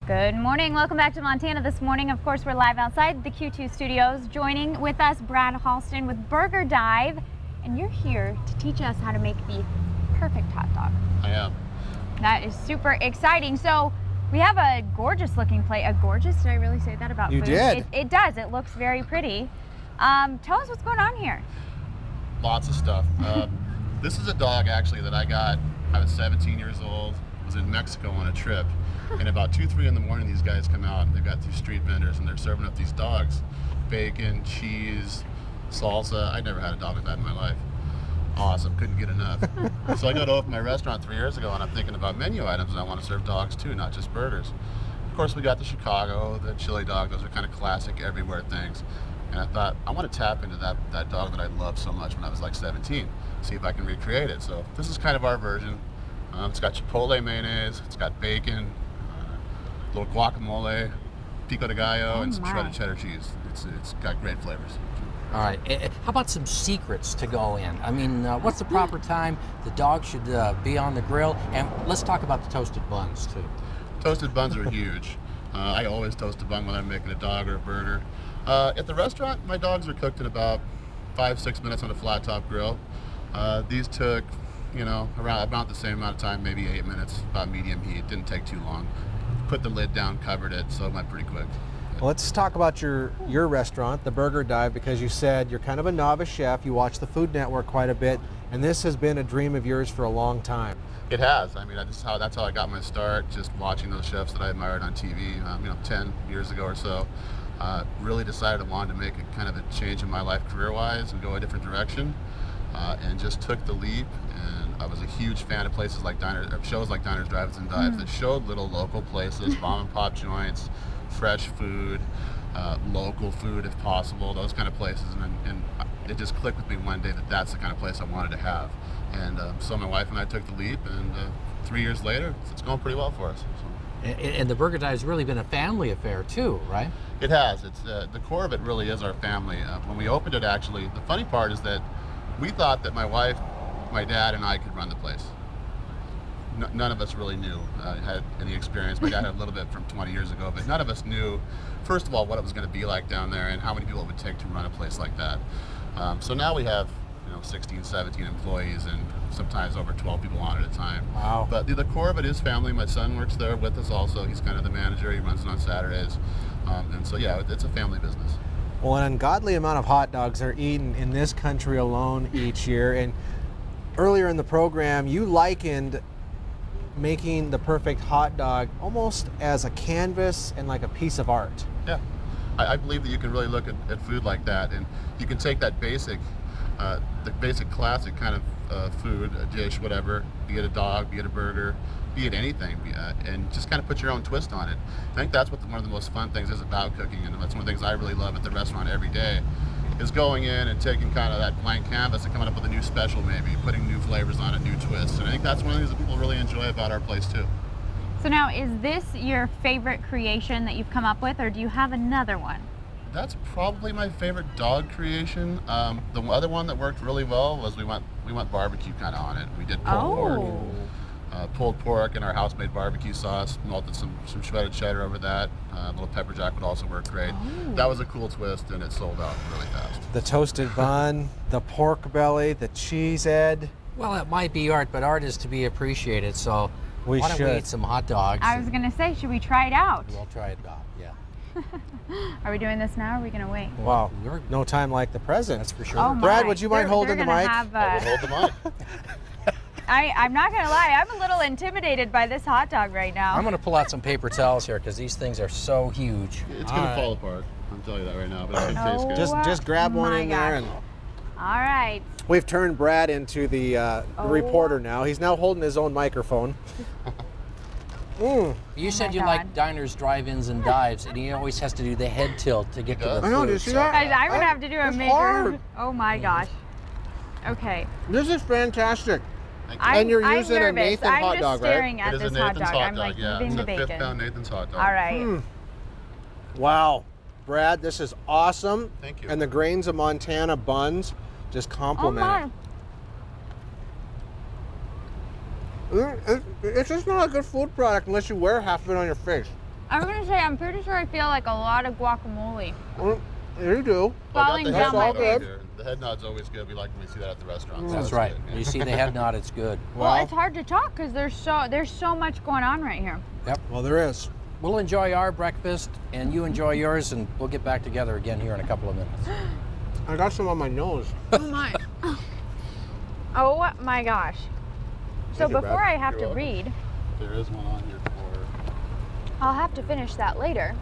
Good morning. Welcome back to Montana This Morning. Of course, we're live outside the Q2 studios. Joining with us, Brad Halston with Burger Dive. And you're here to teach us how to make the perfect hot dog. I am. That is super exciting. So we have a gorgeous looking plate. Did I really say that about You food? did. It does. It looks very pretty. Tell us what's going on here. Lots of stuff. This is a dog actually that I got. I was 17 years old, was in Mexico on a trip. And about 2, 3 in the morning, these guys come out and they've got these street vendors and they're serving up these dogs. Bacon, cheese, salsa. I'd never had a dog like that in my life. Awesome, couldn't get enough. So I go to open my restaurant 3 years ago and I'm thinking about menu items and I want to serve dogs too, not just burgers. Of course, we got the Chicago, the chili dog. Those are kind of classic everywhere things. And I thought, I want to tap into that dog that I loved so much when I was like 17, see if I can recreate it. So this is kind of our version. It's got chipotle mayonnaise, it's got bacon, little guacamole, pico de gallo, and some shredded cheddar cheese. It's got great flavors. All right. How about some secrets to go in? I mean, what's the proper time? The dog should be on the grill. And let's talk about the toasted buns, too. Toasted buns are huge. I always toast a bun when I'm making a dog or a burger. At the restaurant, my dogs are cooked in about 5-6 minutes on a flat top grill. These took, around about the same amount of time, maybe 8 minutes, about medium heat. Didn't take too long. Put the lid down, covered it, so it went pretty quick. Well, let's talk about your restaurant, the Burger Dive, because you said you're kind of a novice chef. You watch the Food Network quite a bit, and this has been a dream of yours for a long time. It has. I mean, that's how I got my start, just watching those chefs that I admired on TV, 10 years ago or so. Really decided I wanted to make a kind of a change in my life career-wise and go a different direction, and just took the leap. And I was a huge fan of places like shows like Diners, Drive-Ins, and Dives that showed little local places, mom and pop joints, fresh food, local food if possible, those kind of places. And it just clicked with me one day that that's the kind of place I wanted to have. And so my wife and I took the leap, and 3 years later, it's going pretty well for us. So. And the Burger Dive has really been a family affair, too, right? It has. It's the core of it really is our family. When we opened it, actually, the funny part is that we thought that my wife, my dad, and I could run the place. None of us really knew, had any experience. My dad had a little bit from 20 years ago, but none of us knew, first of all, what it was going to be like down there and how many people it would take to run a place like that. So now we have 16, 17 employees and sometimes over 12 people on at a time. Wow. But the core of it is family. My son works there with us also. He's kind of the manager. He runs it on Saturdays. And so, yeah, it's a family business. Well, an ungodly amount of hot dogs are eaten in this country alone each year. And earlier in the program, you likened making the perfect hot dog almost as a canvas and like a piece of art. Yeah. I believe that you can really look at food like that, and you can take that basic, the basic classic kind of food, a dish, whatever, be it a dog, be it a burger, be it anything, and just kind of put your own twist on it. I think that's what one of the most fun things is about cooking, and that's one of the things I really love at the restaurant every day, is going in and taking kind of that blank canvas and coming up with a new special maybe, putting new flavors on it, new twists, and I think that's one of the things that people really enjoy about our place too. So now, is this your favorite creation that you've come up with, or do you have another one? That's probably my favorite dog creation. The other one that worked really well was we went barbecue kind of on it. We did pulled pork in our house-made barbecue sauce, melted some shredded cheddar over that. A little pepper jack would also work great. That was a cool twist, and it sold out really fast. The toasted bun, the pork belly, the cheese head. Well, it might be art, but art is to be appreciated. So why don't we eat some hot dogs? I was going to say, should we try it out? We'll try it out, yeah. Are we doing this now, or are we going to wait? Wow, no time like the present. That's for sure. Oh, Brad, would you mind holding the mic? I will hold the mic. I'm not going to lie, I'm a little intimidated by this hot dog right now. I'm going to pull out some paper towels here because these things are so huge. It's going to fall apart. I'll tell you that right now, but it's going to taste good. Just grab one in there. And all right. we've turned Brad into the reporter now. He's now holding his own microphone. You said you like diners, drive-ins, and dives, and he always has to do the head tilt to get to the food. I know, did you see that? I'm going to have to do a It's major. hard. Oh my gosh. Okay. This is fantastic. I'm you're using nervous. a Nathan I'm hot just dog, right? staring at It is this a hot Nathan's dog. hot I'm like dog, yeah. moving It's the a bacon. 5th pound Nathan's hot dog. All right. Wow. Brad, this is awesome. Thank you. And the Grains of Montana buns just complement it. It's just not a good food product unless you wear half of it on your face. I was gonna say, I'm pretty sure I feel like a lot of guacamole Well, there you do. falling I got down the my head nod face. here. The head nod's always good. We like when we see that at the restaurant. so That's it's right. good, yeah. You see the head nod, it's good. Well, it's hard to talk because there's so much going on right here. Well, there is. We'll enjoy our breakfast, and you enjoy yours, and we'll get back together again here in a couple of minutes. I got some on my nose. Oh my. Oh my gosh. So Thank you, before Brad. I have You're to welcome. read, There is one on here for. I'll have to finish that later.